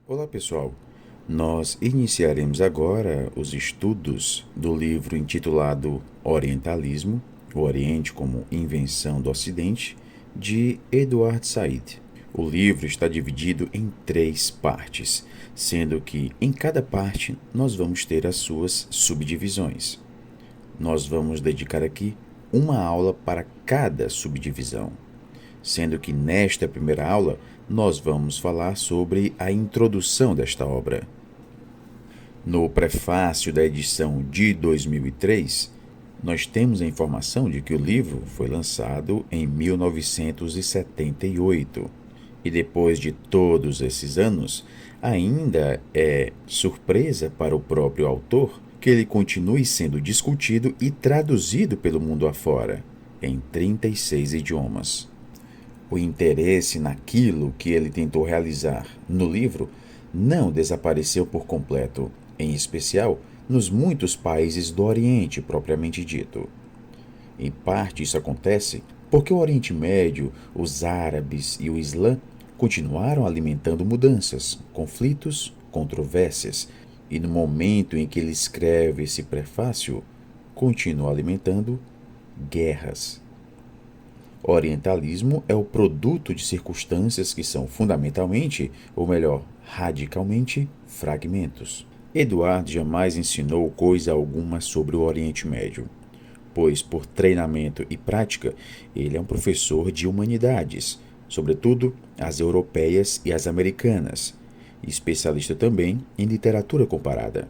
Olá pessoal, nós iniciaremos agora os estudos do livro intitulado Orientalismo, o Oriente como Invenção do Ocidente, de Edward Said. O livro está dividido em 3 partes, sendo que em cada parte nós vamos ter as suas subdivisões. Nós vamos dedicar aqui uma aula para cada subdivisão, sendo que nesta primeira aula nós vamos falar sobre a introdução desta obra. No prefácio da edição de 2003, nós temos a informação de que o livro foi lançado em 1978 e depois de todos esses anos, ainda é surpresa para o próprio autor que ele continue sendo discutido e traduzido pelo mundo afora, em 36 idiomas. O interesse naquilo que ele tentou realizar no livro não desapareceu por completo, em especial nos muitos países do Oriente propriamente dito. Em parte isso acontece porque o Oriente Médio, os árabes e o Islã continuaram alimentando mudanças, conflitos, controvérsias, e no momento em que ele escreve esse prefácio, continua alimentando guerras. O orientalismo é o produto de circunstâncias que são fundamentalmente, ou melhor, radicalmente, fragmentos. Eduardo jamais ensinou coisa alguma sobre o Oriente Médio, pois, por treinamento e prática, ele é um professor de humanidades, sobretudo as europeias e as americanas, e especialista também em literatura comparada.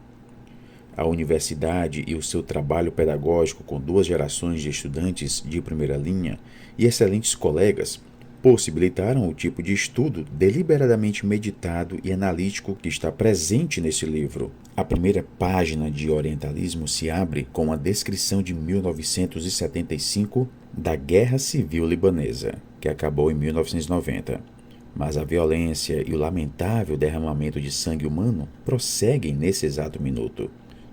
A universidade e o seu trabalho pedagógico com 2 gerações de estudantes de primeira linha e excelentes colegas possibilitaram o tipo de estudo deliberadamente meditado e analítico que está presente nesse livro. A primeira página de Orientalismo se abre com a descrição de 1975 da Guerra Civil Libanesa, que acabou em 1990. Mas a violência e o lamentável derramamento de sangue humano prosseguem nesse exato minuto.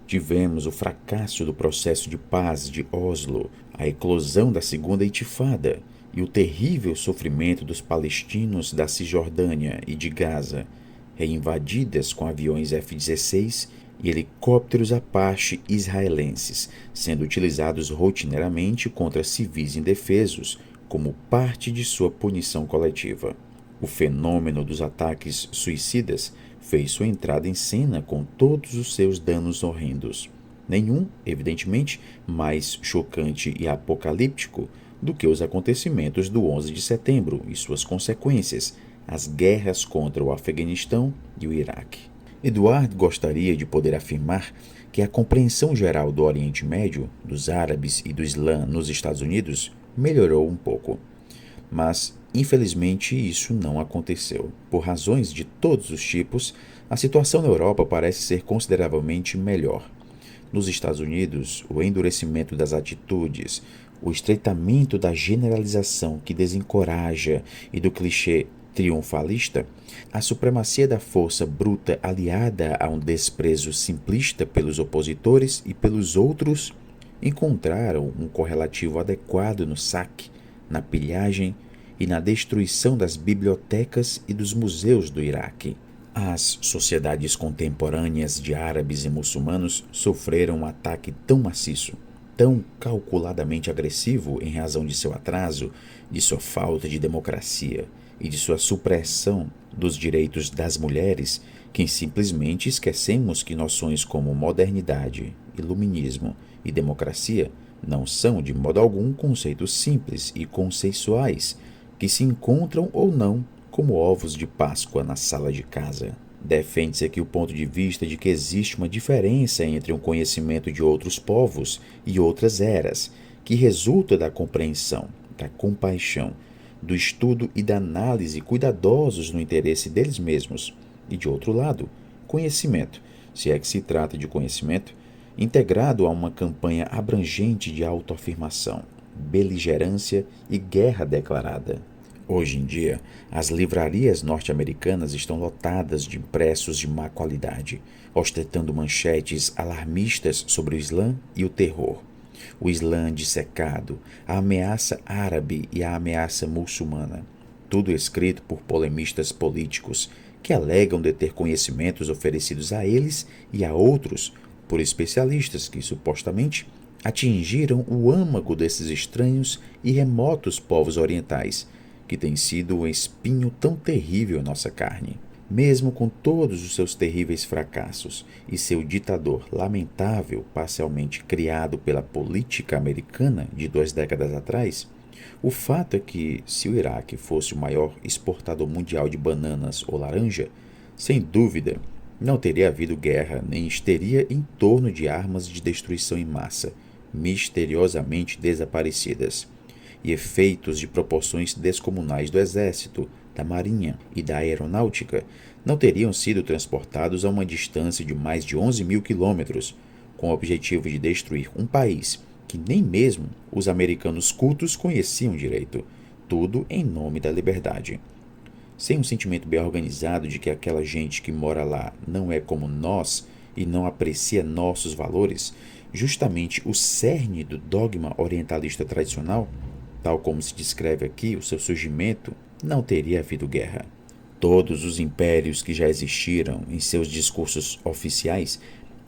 Tivemos o fracasso do processo de paz de Oslo, a eclosão da Segunda Intifada e o terrível sofrimento dos palestinos da Cisjordânia e de Gaza, reinvadidas com aviões F-16 e helicópteros Apache israelenses, sendo utilizados rotineiramente contra civis indefesos como parte de sua punição coletiva. O fenômeno dos ataques suicidas fez sua entrada em cena com todos os seus danos horrendos. Nenhum, evidentemente, mais chocante e apocalíptico do que os acontecimentos do 11 de setembro e suas consequências, as guerras contra o Afeganistão e o Iraque. Eduard gostaria de poder afirmar que a compreensão geral do Oriente Médio, dos árabes e do Islã nos Estados Unidos melhorou um pouco. Mas, infelizmente, isso não aconteceu. Por razões de todos os tipos, a situação na Europa parece ser consideravelmente melhor. Nos Estados Unidos, o endurecimento das atitudes, o estreitamento da generalização que desencoraja e do clichê triunfalista, a supremacia da força bruta aliada a um desprezo simplista pelos opositores e pelos outros, encontraram um correlativo adequado no saque, na pilhagem e na destruição das bibliotecas e dos museus do Iraque. As sociedades contemporâneas de árabes e muçulmanos sofreram um ataque tão maciço, tão calculadamente agressivo em razão de seu atraso, de sua falta de democracia e de sua supressão dos direitos das mulheres, que simplesmente esquecemos que noções como modernidade, iluminismo e democracia não são de modo algum conceitos simples e conceituais que se encontram ou não como ovos de Páscoa na sala de casa. Defende-se aqui o ponto de vista de que existe uma diferença entre um conhecimento de outros povos e outras eras, que resulta da compreensão, da compaixão, do estudo e da análise cuidadosos no interesse deles mesmos, e de outro lado, conhecimento, se é que se trata de conhecimento, integrado a uma campanha abrangente de autoafirmação, beligerância e guerra declarada. Hoje em dia, as livrarias norte-americanas estão lotadas de impressos de má qualidade, ostentando manchetes alarmistas sobre o Islã e o terror. O Islã dissecado, a ameaça árabe e a ameaça muçulmana. Tudo escrito por polemistas políticos que alegam deter conhecimentos oferecidos a eles e a outros por especialistas que, supostamente, atingiram o âmago desses estranhos e remotos povos orientais, que tem sido um espinho tão terrível em nossa carne. Mesmo com todos os seus terríveis fracassos e seu ditador lamentável, parcialmente criado pela política americana de 2 décadas atrás, o fato é que, se o Iraque fosse o maior exportador mundial de bananas ou laranja, sem dúvida, não teria havido guerra nem histeria em torno de armas de destruição em massa, misteriosamente desaparecidas, e efeitos de proporções descomunais do exército, da marinha e da aeronáutica não teriam sido transportados a uma distância de mais de 11 mil quilômetros, com o objetivo de destruir um país que nem mesmo os americanos cultos conheciam direito, tudo em nome da liberdade. Sem um sentimento bem organizado de que aquela gente que mora lá não é como nós e não aprecia nossos valores, justamente o cerne do dogma orientalista tradicional, tal como se descreve aqui o seu surgimento, não teria havido guerra. Todos os impérios que já existiram em seus discursos oficiais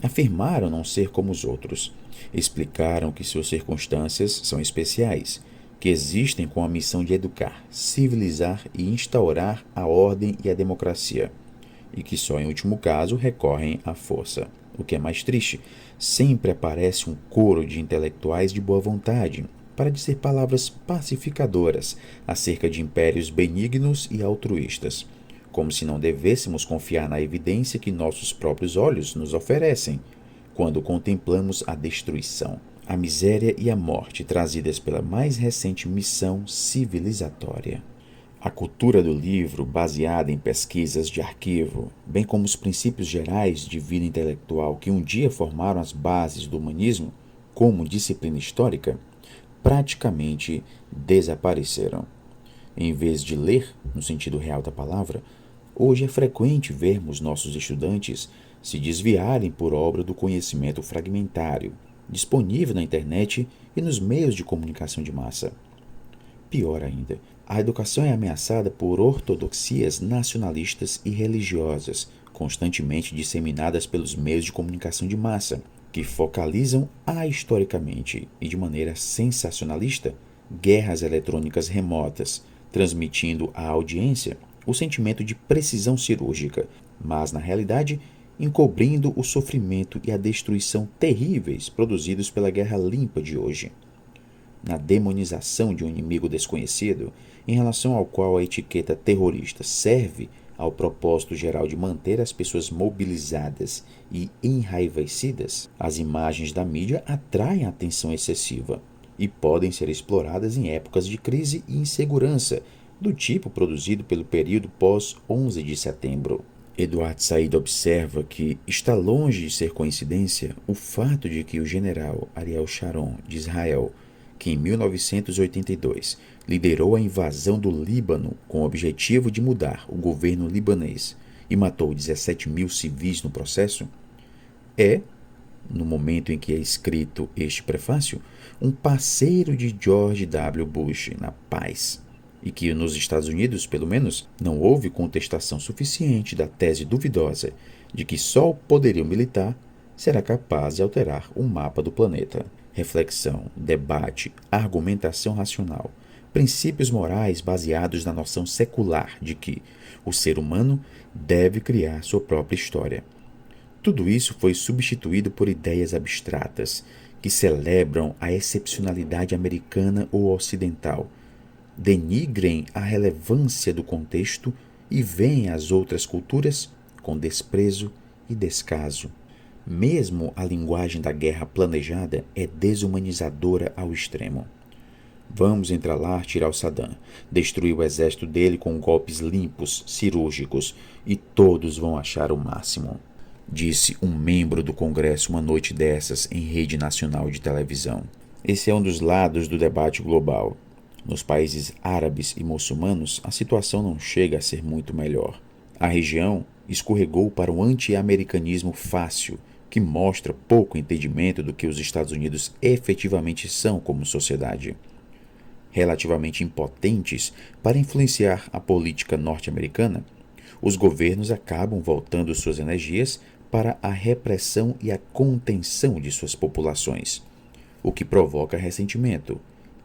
afirmaram não ser como os outros, explicaram que suas circunstâncias são especiais, que existem com a missão de educar, civilizar e instaurar a ordem e a democracia, e que só em último caso recorrem à força. O que é mais triste, sempre aparece um coro de intelectuais de boa vontade para dizer palavras pacificadoras acerca de impérios benignos e altruístas, como se não devêssemos confiar na evidência que nossos próprios olhos nos oferecem, quando contemplamos a destruição, a miséria e a morte trazidas pela mais recente missão civilizatória. A cultura do livro, baseada em pesquisas de arquivo, bem como os princípios gerais de vida intelectual que um dia formaram as bases do humanismo como disciplina histórica, praticamente desapareceram. Em vez de ler, no sentido real da palavra, hoje é frequente vermos nossos estudantes se desviarem por obra do conhecimento fragmentário, disponível na internet e nos meios de comunicação de massa. Pior ainda, a educação é ameaçada por ortodoxias nacionalistas e religiosas, constantemente disseminadas pelos meios de comunicação de massa, que focalizam ahistoricamente e de maneira sensacionalista guerras eletrônicas remotas, transmitindo à audiência o sentimento de precisão cirúrgica, mas, na realidade, encobrindo o sofrimento e a destruição terríveis produzidos pela guerra limpa de hoje. Na demonização de um inimigo desconhecido, em relação ao qual a etiqueta terrorista serve ao propósito geral de manter as pessoas mobilizadas e enraivecidas, as imagens da mídia atraem a atenção excessiva e podem ser exploradas em épocas de crise e insegurança, do tipo produzido pelo período pós-11 de setembro. Eduard Said observa que está longe de ser coincidência o fato de que o general Ariel Sharon, de Israel, que em 1982 liderou a invasão do Líbano com o objetivo de mudar o governo libanês e matou 17 mil civis no processo, é, no momento em que é escrito este prefácio, um parceiro de George W. Bush na paz, e que nos Estados Unidos, pelo menos, não houve contestação suficiente da tese duvidosa de que só o poderio militar será capaz de alterar o mapa do planeta. Reflexão, debate, argumentação racional, princípios morais baseados na noção secular de que o ser humano deve criar sua própria história. Tudo isso foi substituído por ideias abstratas, que celebram a excepcionalidade americana ou ocidental, denigrem a relevância do contexto e veem as outras culturas com desprezo e descaso. Mesmo a linguagem da guerra planejada é desumanizadora ao extremo. Vamos entrar lá, tirar o Saddam, destruir o exército dele com golpes limpos, cirúrgicos, e todos vão achar o máximo, disse um membro do Congresso uma noite dessas em rede nacional de televisão. Esse é um dos lados do debate global. Nos países árabes e muçulmanos, a situação não chega a ser muito melhor. A região escorregou para um anti-americanismo fácil, que mostra pouco entendimento do que os Estados Unidos efetivamente são como sociedade. Relativamente impotentes para influenciar a política norte-americana, os governos acabam voltando suas energias para a repressão e a contenção de suas populações, o que provoca ressentimento,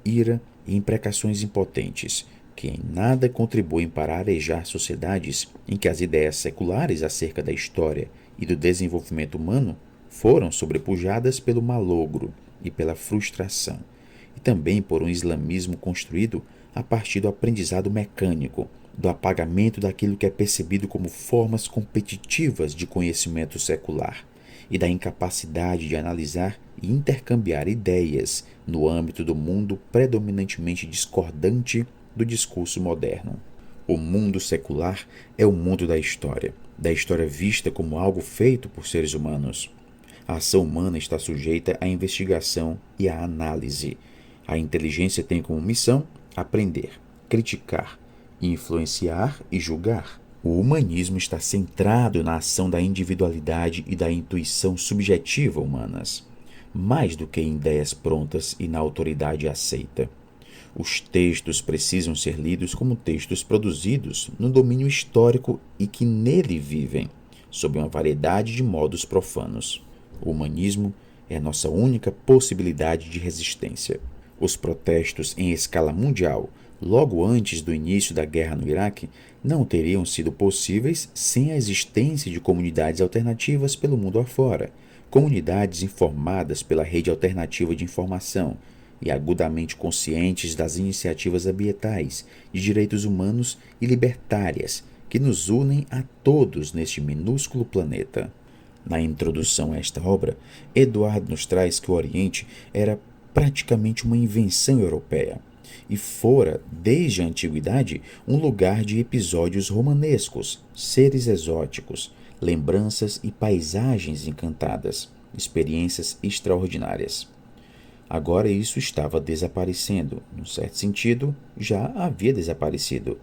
ira e imprecações impotentes, que em nada contribuem para arejar sociedades em que as ideias seculares acerca da história e do desenvolvimento humano foram sobrepujadas pelo malogro e pela frustração, e também por um islamismo construído a partir do aprendizado mecânico, do apagamento daquilo que é percebido como formas competitivas de conhecimento secular e da incapacidade de analisar e intercambiar ideias no âmbito do mundo predominantemente discordante do discurso moderno. O mundo secular é o mundo da história vista como algo feito por seres humanos. A ação humana está sujeita à investigação e à análise. A inteligência tem como missão aprender, criticar, influenciar e julgar. O humanismo está centrado na ação da individualidade e da intuição subjetiva humanas, mais do que em ideias prontas e na autoridade aceita. Os textos precisam ser lidos como textos produzidos no domínio histórico e que nele vivem, sob uma variedade de modos profanos. O humanismo é a nossa única possibilidade de resistência. Os protestos em escala mundial, logo antes do início da guerra no Iraque, não teriam sido possíveis sem a existência de comunidades alternativas pelo mundo afora, comunidades informadas pela rede alternativa de informação e agudamente conscientes das iniciativas ambientais, de direitos humanos e libertárias que nos unem a todos neste minúsculo planeta. Na introdução a esta obra, Eduardo nos traz que o Oriente era praticamente uma invenção europeia e fora, desde a antiguidade, um lugar de episódios romanescos, seres exóticos, lembranças e paisagens encantadas, experiências extraordinárias. Agora isso estava desaparecendo. Num certo sentido, já havia desaparecido.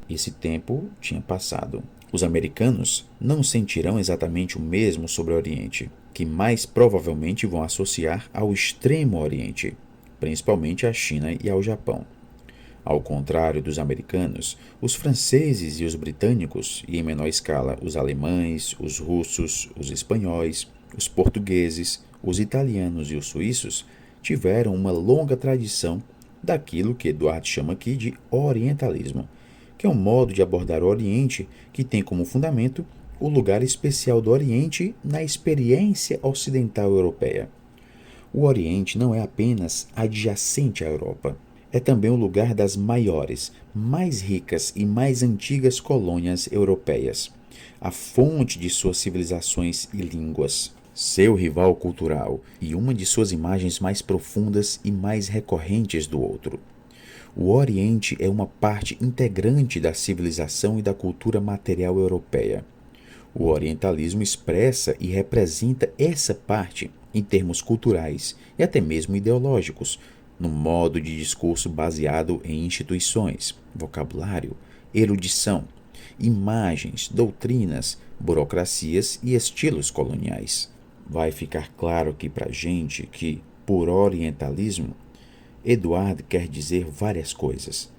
Esse tempo tinha passado. Os americanos não sentirão exatamente o mesmo sobre o Oriente, que mais provavelmente vão associar ao Extremo Oriente, principalmente à China e ao Japão. Ao contrário dos americanos, os franceses e os britânicos, e em menor escala os alemães, os russos, os espanhóis, os portugueses, os italianos e os suíços, tiveram uma longa tradição daquilo que Eduardo chama aqui de orientalismo, que é um modo de abordar o Oriente que tem como fundamento o lugar especial do Oriente na experiência ocidental europeia. O Oriente não é apenas adjacente à Europa, é também o lugar das maiores, mais ricas e mais antigas colônias europeias, a fonte de suas civilizações e línguas, seu rival cultural e uma de suas imagens mais profundas e mais recorrentes do outro. O Oriente é uma parte integrante da civilização e da cultura material europeia. O orientalismo expressa e representa essa parte em termos culturais e até mesmo ideológicos, no modo de discurso baseado em instituições, vocabulário, erudição, imagens, doutrinas, burocracias e estilos coloniais. Vai ficar claro aqui para a gente que, por orientalismo, Eduardo quer dizer várias coisas,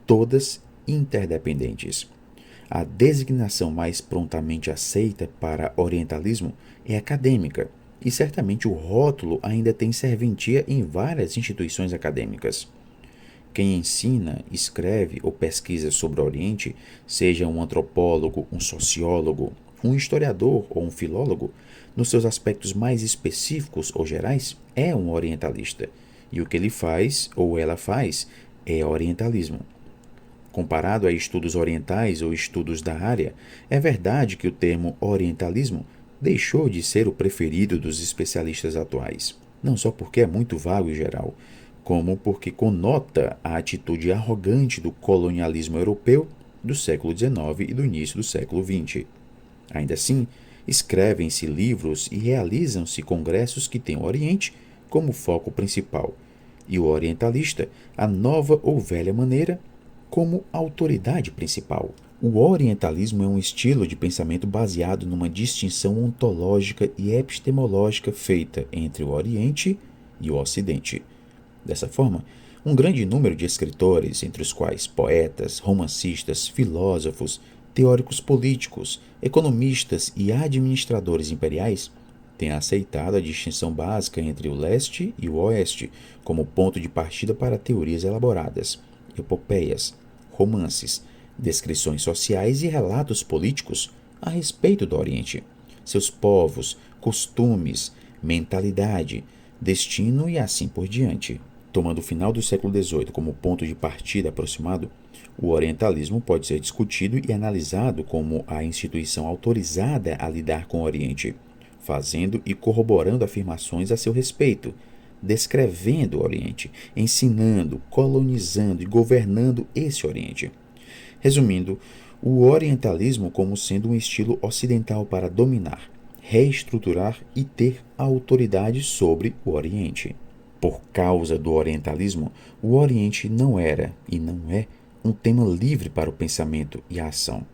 todas interdependentes. A designação mais prontamente aceita para orientalismo é acadêmica, e certamente o rótulo ainda tem serventia em várias instituições acadêmicas. Quem ensina, escreve ou pesquisa sobre o Oriente, seja um antropólogo, um sociólogo, um historiador ou um filólogo, nos seus aspectos mais específicos ou gerais, é um orientalista. E o que ele faz ou ela faz é orientalismo. Comparado a estudos orientais ou estudos da área, é verdade que o termo orientalismo deixou de ser o preferido dos especialistas atuais, não só porque é muito vago e geral, como porque conota a atitude arrogante do colonialismo europeu do século XIX e do início do século XX. Ainda assim, escrevem-se livros e realizam-se congressos que têm o Oriente como foco principal, e o orientalista, a nova ou velha maneira, como autoridade principal. O orientalismo é um estilo de pensamento baseado numa distinção ontológica e epistemológica feita entre o Oriente e o Ocidente. Dessa forma, um grande número de escritores, entre os quais poetas, romancistas, filósofos, teóricos políticos, economistas e administradores imperiais, têm aceitado a distinção básica entre o leste e o oeste como ponto de partida para teorias elaboradas, epopeias, romances, descrições sociais e relatos políticos a respeito do Oriente, seus povos, costumes, mentalidade, destino e assim por diante. Tomando o final do século XVIII como ponto de partida aproximado, o orientalismo pode ser discutido e analisado como a instituição autorizada a lidar com o Oriente, fazendo e corroborando afirmações a seu respeito, descrevendo o Oriente, ensinando, colonizando e governando esse Oriente. Resumindo, o orientalismo como sendo um estilo ocidental para dominar, reestruturar e ter autoridade sobre o Oriente. Por causa do orientalismo, o Oriente não era e não é um tema livre para o pensamento e a ação.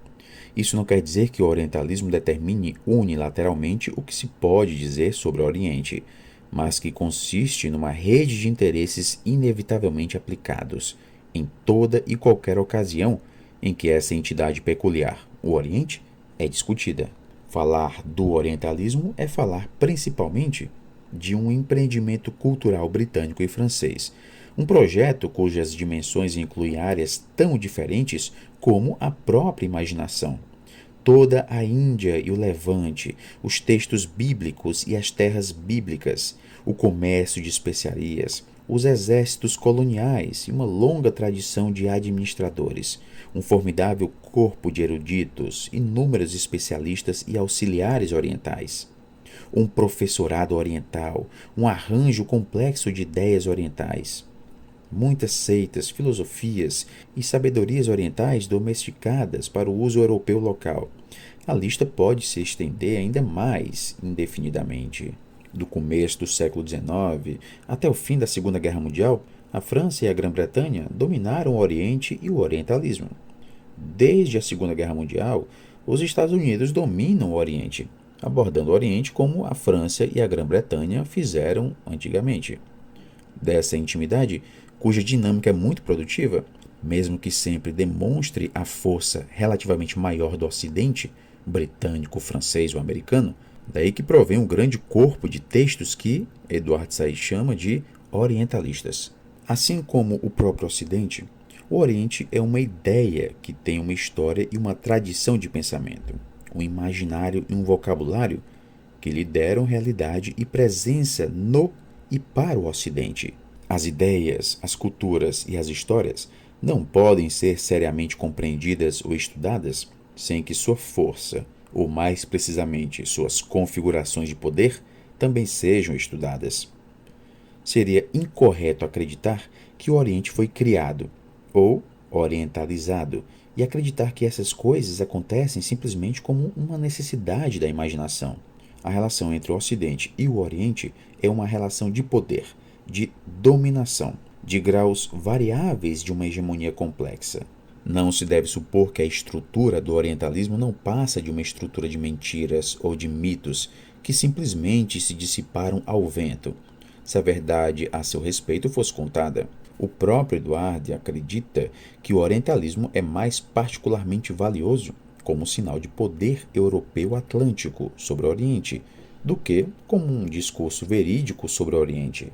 Isso não quer dizer que o orientalismo determine unilateralmente o que se pode dizer sobre o Oriente, mas que consiste numa rede de interesses inevitavelmente aplicados em toda e qualquer ocasião em que essa entidade peculiar, o Oriente, é discutida. Falar do orientalismo é falar principalmente de um empreendimento cultural britânico e francês, um projeto cujas dimensões incluem áreas tão diferentes como a própria imaginação. Toda a Índia e o Levante, os textos bíblicos e as terras bíblicas, o comércio de especiarias, os exércitos coloniais e uma longa tradição de administradores, um formidável corpo de eruditos, inúmeros especialistas e auxiliares orientais, um professorado oriental, um arranjo complexo de ideias orientais, muitas seitas, filosofias e sabedorias orientais domesticadas para o uso europeu local. A lista pode se estender ainda mais indefinidamente. Do começo do século XIX até o fim da Segunda Guerra Mundial, a França e a Grã-Bretanha dominaram o Oriente e o orientalismo. Desde a Segunda Guerra Mundial, os Estados Unidos dominam o Oriente, abordando o Oriente como a França e a Grã-Bretanha fizeram antigamente. Dessa intimidade, cuja dinâmica é muito produtiva, mesmo que sempre demonstre a força relativamente maior do Ocidente, britânico, francês ou americano, daí que provém um grande corpo de textos que Edward Said chama de orientalistas. Assim como o próprio Ocidente, o Oriente é uma ideia que tem uma história e uma tradição de pensamento, um imaginário e um vocabulário que lhe deram realidade e presença no e para o Ocidente. As ideias, as culturas e as histórias não podem ser seriamente compreendidas ou estudadas sem que sua força, ou mais precisamente suas configurações de poder, também sejam estudadas. Seria incorreto acreditar que o Oriente foi criado ou orientalizado e acreditar que essas coisas acontecem simplesmente como uma necessidade da imaginação. A relação entre o Ocidente e o Oriente é uma relação de poder, de dominação, de graus variáveis de uma hegemonia complexa. Não se deve supor que a estrutura do orientalismo não passa de uma estrutura de mentiras ou de mitos que simplesmente se dissiparam ao vento. Se a verdade a seu respeito fosse contada, o próprio Eduardo acredita que o orientalismo é mais particularmente valioso como sinal de poder europeu atlântico sobre o Oriente, do que como um discurso verídico sobre o Oriente.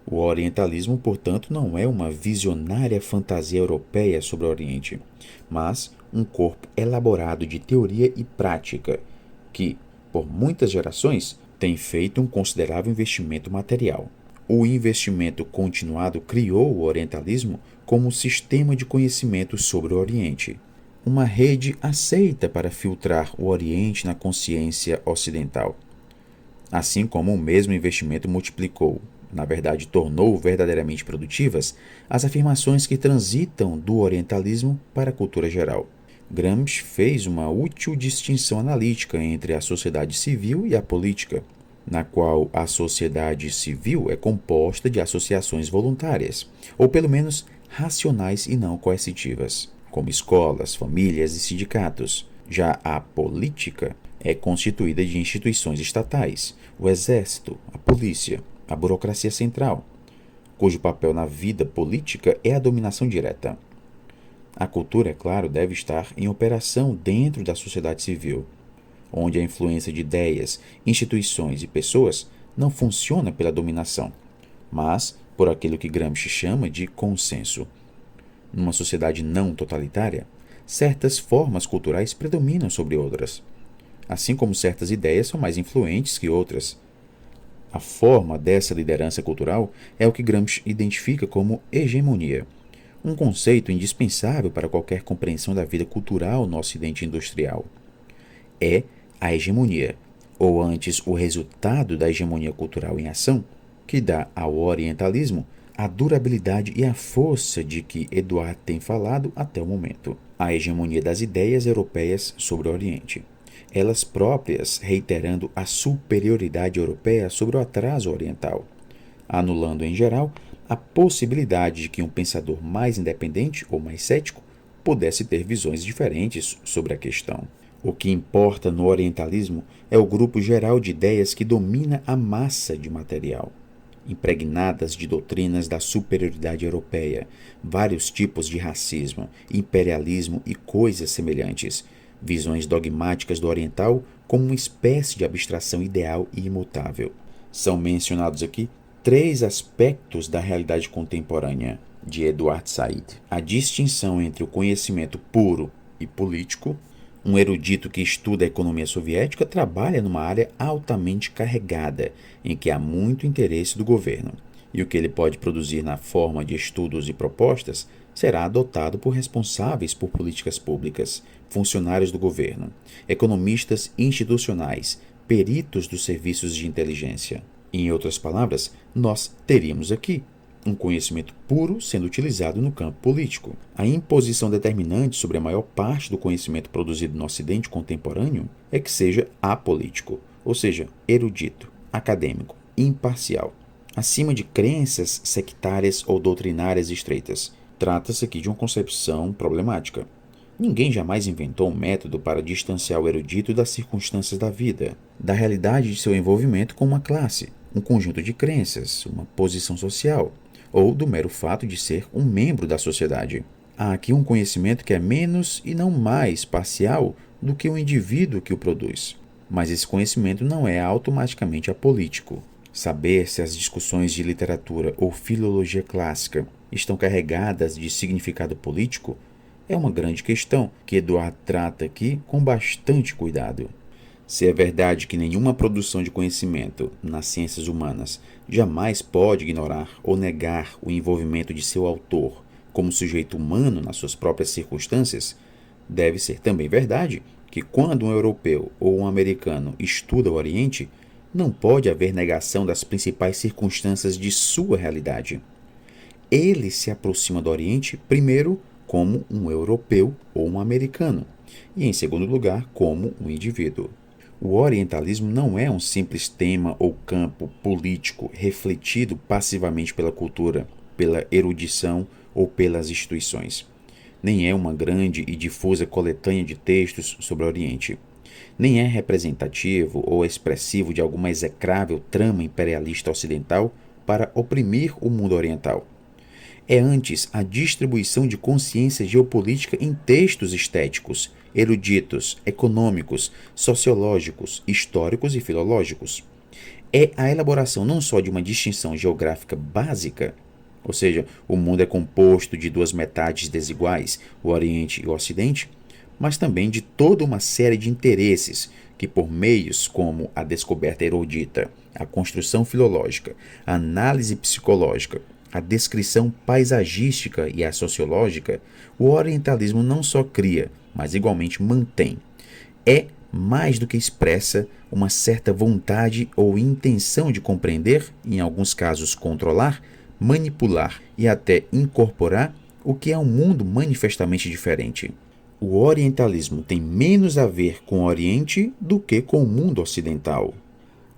O orientalismo, portanto, não é uma visionária fantasia europeia sobre o Oriente, mas um corpo elaborado de teoria e prática que, por muitas gerações, tem feito um considerável investimento material. O investimento continuado criou o orientalismo como um sistema de conhecimento sobre o Oriente, uma rede aceita para filtrar o Oriente na consciência ocidental. Assim como o mesmo investimento multiplicou, na verdade tornou verdadeiramente produtivas, as afirmações que transitam do orientalismo para a cultura geral. Gramsci fez uma útil distinção analítica entre a sociedade civil e a política, na qual a sociedade civil é composta de associações voluntárias, ou pelo menos racionais e não coercitivas, como escolas, famílias e sindicatos. Já a política é constituída de instituições estatais, o exército, a polícia, a burocracia central, cujo papel na vida política é a dominação direta. A cultura, é claro, deve estar em operação dentro da sociedade civil, onde a influência de ideias, instituições e pessoas não funciona pela dominação, mas por aquilo que Gramsci chama de consenso. Numa sociedade não totalitária, certas formas culturais predominam sobre outras, assim como certas ideias são mais influentes que outras. A forma dessa liderança cultural é o que Gramsci identifica como hegemonia, um conceito indispensável para qualquer compreensão da vida cultural no Ocidente industrial. É a hegemonia, ou antes o resultado da hegemonia cultural em ação, que dá ao orientalismo a durabilidade e a força de que Eduard tem falado até o momento. A hegemonia das ideias europeias sobre o Oriente, elas próprias reiterando a superioridade europeia sobre o atraso oriental, anulando em geral a possibilidade de que um pensador mais independente ou mais cético pudesse ter visões diferentes sobre a questão. O que importa no orientalismo é o grupo geral de ideias que domina a massa de material, impregnadas de doutrinas da superioridade europeia, vários tipos de racismo, imperialismo e coisas semelhantes, visões dogmáticas do oriental como uma espécie de abstração ideal e imutável. São mencionados aqui três aspectos da realidade contemporânea de Edward Said: a distinção entre o conhecimento puro e político. Um erudito que estuda a economia soviética trabalha numa área altamente carregada, em que há muito interesse do governo, e o que ele pode produzir na forma de estudos e propostas será adotado por responsáveis por políticas públicas, funcionários do governo, economistas institucionais, peritos dos serviços de inteligência. Em outras palavras, nós teríamos aqui um conhecimento puro sendo utilizado no campo político. A imposição determinante sobre a maior parte do conhecimento produzido no Ocidente contemporâneo é que seja apolítico, ou seja, erudito, acadêmico, imparcial, acima de crenças sectárias ou doutrinárias estreitas. Trata-se aqui de uma concepção problemática. Ninguém jamais inventou um método para distanciar o erudito das circunstâncias da vida, da realidade de seu envolvimento com uma classe, um conjunto de crenças, uma posição social, ou do mero fato de ser um membro da sociedade. Há aqui um conhecimento que é menos e não mais parcial do que o indivíduo que o produz. Mas esse conhecimento não é automaticamente apolítico. Saber se as discussões de literatura ou filologia clássica estão carregadas de significado político é uma grande questão que Eduard trata aqui com bastante cuidado. Se é verdade que nenhuma produção de conhecimento nas ciências humanas jamais pode ignorar ou negar o envolvimento de seu autor como sujeito humano nas suas próprias circunstâncias, deve ser também verdade que quando um europeu ou um americano estuda o Oriente, não pode haver negação das principais circunstâncias de sua realidade. Ele se aproxima do Oriente, primeiro, como um europeu ou um americano, e, em segundo lugar, como um indivíduo. O orientalismo não é um simples tema ou campo político refletido passivamente pela cultura, pela erudição ou pelas instituições. Nem é uma grande e difusa coletânea de textos sobre o Oriente. Nem é representativo ou expressivo de alguma execrável trama imperialista ocidental para oprimir o mundo oriental. É antes a distribuição de consciência geopolítica em textos estéticos, eruditos, econômicos, sociológicos, históricos e filológicos. é a elaboração não só de uma distinção geográfica básica, ou seja, o mundo é composto de duas metades desiguais, o Oriente e o Ocidente, mas também de toda uma série de interesses que, por meios como a descoberta erudita, a construção filológica, a análise psicológica, a descrição paisagística e a sociológica, o orientalismo não só cria, mas igualmente mantém. É mais do que expressa uma certa vontade ou intenção de compreender, em alguns casos controlar, manipular e até incorporar o que é um mundo manifestamente diferente. O orientalismo tem menos a ver com o Oriente do que com o mundo ocidental.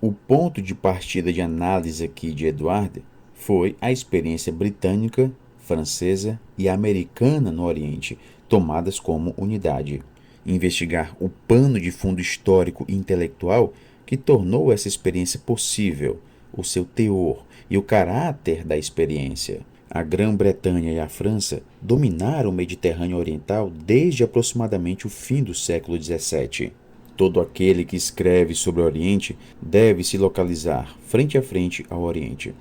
O ponto de partida de análise aqui de Eduard foi a experiência britânica, francesa e americana no Oriente, tomadas como unidade. Investigar o pano de fundo histórico e intelectual que tornou essa experiência possível, o seu teor e o caráter da experiência. A Grã-Bretanha e a França dominaram o Mediterrâneo Oriental desde aproximadamente o fim do século XVII. Todo aquele que escreve sobre o Oriente deve se localizar frente a frente ao Oriente.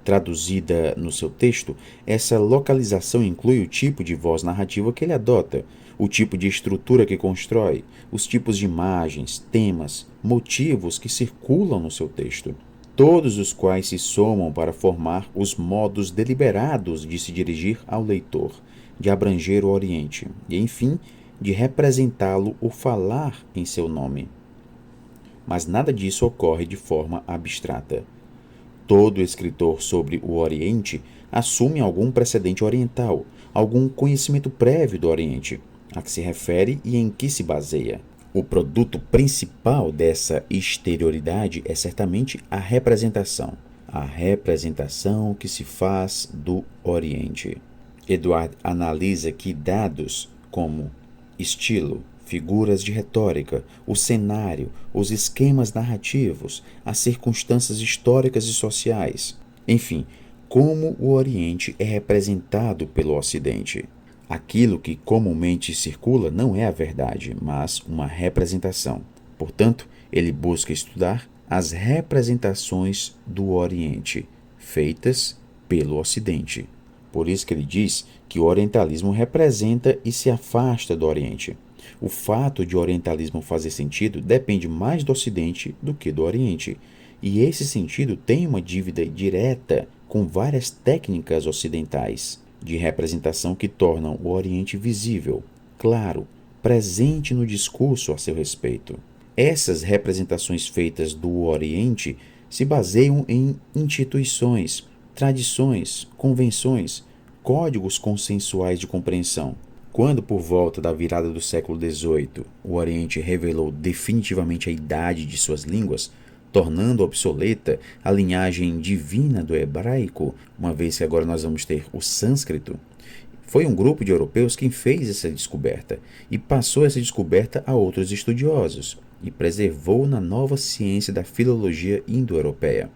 Traduzida no seu texto, essa localização inclui o tipo de voz narrativa que ele adota, o tipo de estrutura que constrói, os tipos de imagens, temas, motivos que circulam no seu texto, todos os quais se somam para formar os modos deliberados de se dirigir ao leitor, de abranger o Oriente e, enfim, de representá-lo ou falar em seu nome. Mas nada disso ocorre de forma abstrata. Todo escritor sobre o Oriente assume algum precedente oriental, algum conhecimento prévio do Oriente, a que se refere e em que se baseia. O produto principal dessa exterioridade é certamente a representação que se faz do Oriente. Eduard analisa aqui dados como estilo, figuras de retórica, o cenário, os esquemas narrativos, as circunstâncias históricas e sociais, enfim, como o Oriente é representado pelo Ocidente. Aquilo que comumente circula não é a verdade, mas uma representação. Portanto, ele busca estudar as representações do Oriente, feitas pelo Ocidente. Por isso que ele diz que o orientalismo representa e se afasta do Oriente. O fato de o orientalismo fazer sentido depende mais do Ocidente do que do Oriente. E esse sentido tem uma dívida direta com várias técnicas ocidentais de representação que tornam o Oriente visível, claro, presente no discurso a seu respeito. Essas representações feitas do Oriente se baseiam em instituições, tradições, convenções, códigos consensuais de compreensão. Quando, por volta da virada do século XVIII, o Oriente revelou definitivamente a idade de suas línguas, tornando obsoleta a linhagem divina do hebraico, uma vez que agora nós vamos ter o sânscrito, foi um grupo de europeus quem fez essa descoberta e passou essa descoberta a outros estudiosos e preservou na nova ciência da filologia indo-europeia.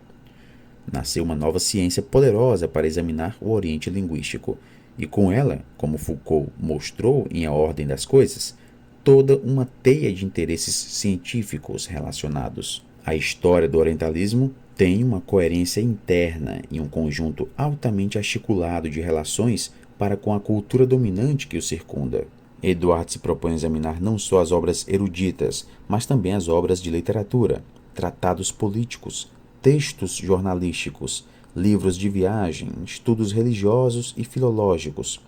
Nasceu uma nova ciência poderosa para examinar o Oriente linguístico, e com ela, como Foucault mostrou em A Ordem das Coisas, toda uma teia de interesses científicos relacionados. A história do orientalismo tem uma coerência interna e um conjunto altamente articulado de relações para com a cultura dominante que o circunda. Eduard se propõe a examinar não só as obras eruditas, mas também as obras de literatura, tratados políticos, textos jornalísticos, livros de viagem, estudos religiosos e filológicos.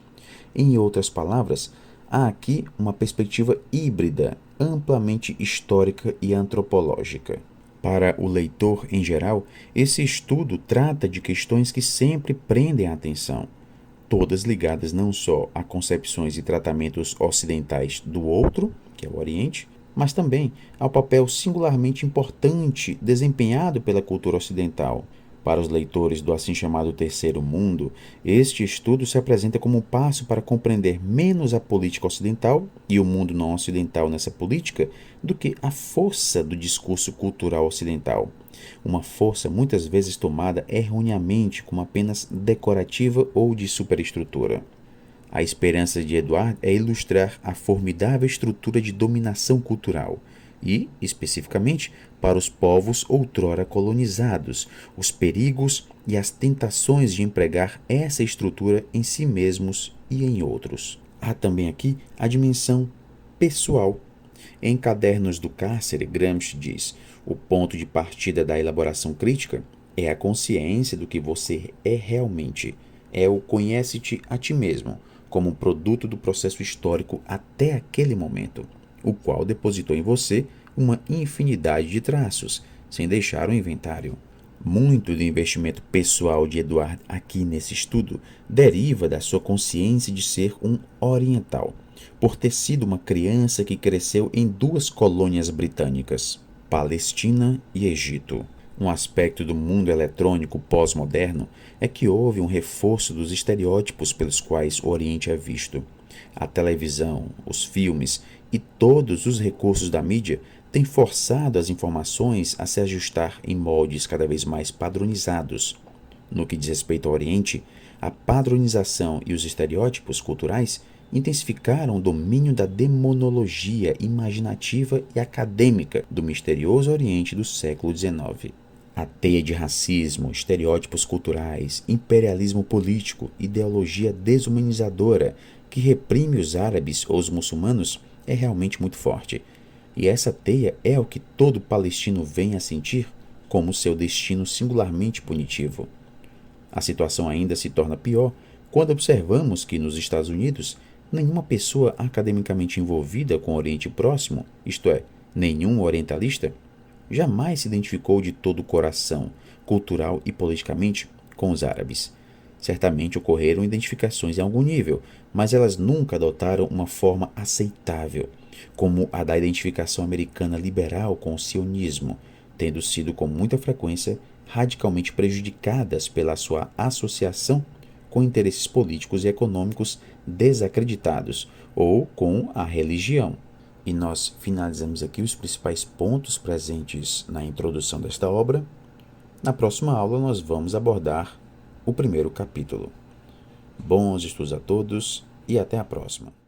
Em outras palavras, há aqui uma perspectiva híbrida, amplamente histórica e antropológica. Para o leitor em geral, esse estudo trata de questões que sempre prendem a atenção, todas ligadas não só a concepções e tratamentos ocidentais do outro, que é o Oriente, mas também ao papel singularmente importante desempenhado pela cultura ocidental. Para os leitores do assim chamado Terceiro Mundo, este estudo se apresenta como um passo para compreender menos a política ocidental e o mundo não ocidental nessa política do que a força do discurso cultural ocidental. Uma força muitas vezes tomada erroneamente como apenas decorativa ou de superestrutura. A esperança de Eduard é ilustrar a formidável estrutura de dominação cultural, e, especificamente, para os povos outrora colonizados, os perigos e as tentações de empregar essa estrutura em si mesmos e em outros. Há também aqui a dimensão pessoal. Em Cadernos do Cárcere, Gramsci diz: o ponto de partida da elaboração crítica é a consciência do que você é realmente. É o conhece-te a ti mesmo, como produto do processo histórico até aquele momento, o qual depositou em você uma infinidade de traços, sem deixar o inventário. Muito do investimento pessoal de Eduard aqui nesse estudo deriva da sua consciência de ser um oriental, por ter sido uma criança que cresceu em duas colônias britânicas, Palestina e Egito. Um aspecto do mundo eletrônico pós-moderno é que houve um reforço dos estereótipos pelos quais o Oriente é visto. A televisão, os filmes e todos os recursos da mídia têm forçado as informações a se ajustar em moldes cada vez mais padronizados. No que diz respeito ao Oriente, a padronização e os estereótipos culturais intensificaram o domínio da demonologia imaginativa e acadêmica do misterioso Oriente do século XIX. A teia de racismo, estereótipos culturais, imperialismo político, ideologia desumanizadora que reprime os árabes ou os muçulmanos é realmente muito forte. E essa teia é o que todo palestino vem a sentir como seu destino singularmente punitivo. A situação ainda se torna pior quando observamos que nos Estados Unidos nenhuma pessoa academicamente envolvida com o Oriente Próximo, isto é, nenhum orientalista, jamais se identificou de todo o coração, cultural e politicamente, com os árabes. Certamente ocorreram identificações em algum nível, mas elas nunca adotaram uma forma aceitável, como a da identificação americana liberal com o sionismo, tendo sido com muita frequência radicalmente prejudicadas pela sua associação com interesses políticos e econômicos desacreditados ou com a religião. E nós finalizamos aqui os principais pontos presentes na introdução desta obra. Na próxima aula nós vamos abordar o primeiro capítulo. Bons estudos a todos e até a próxima.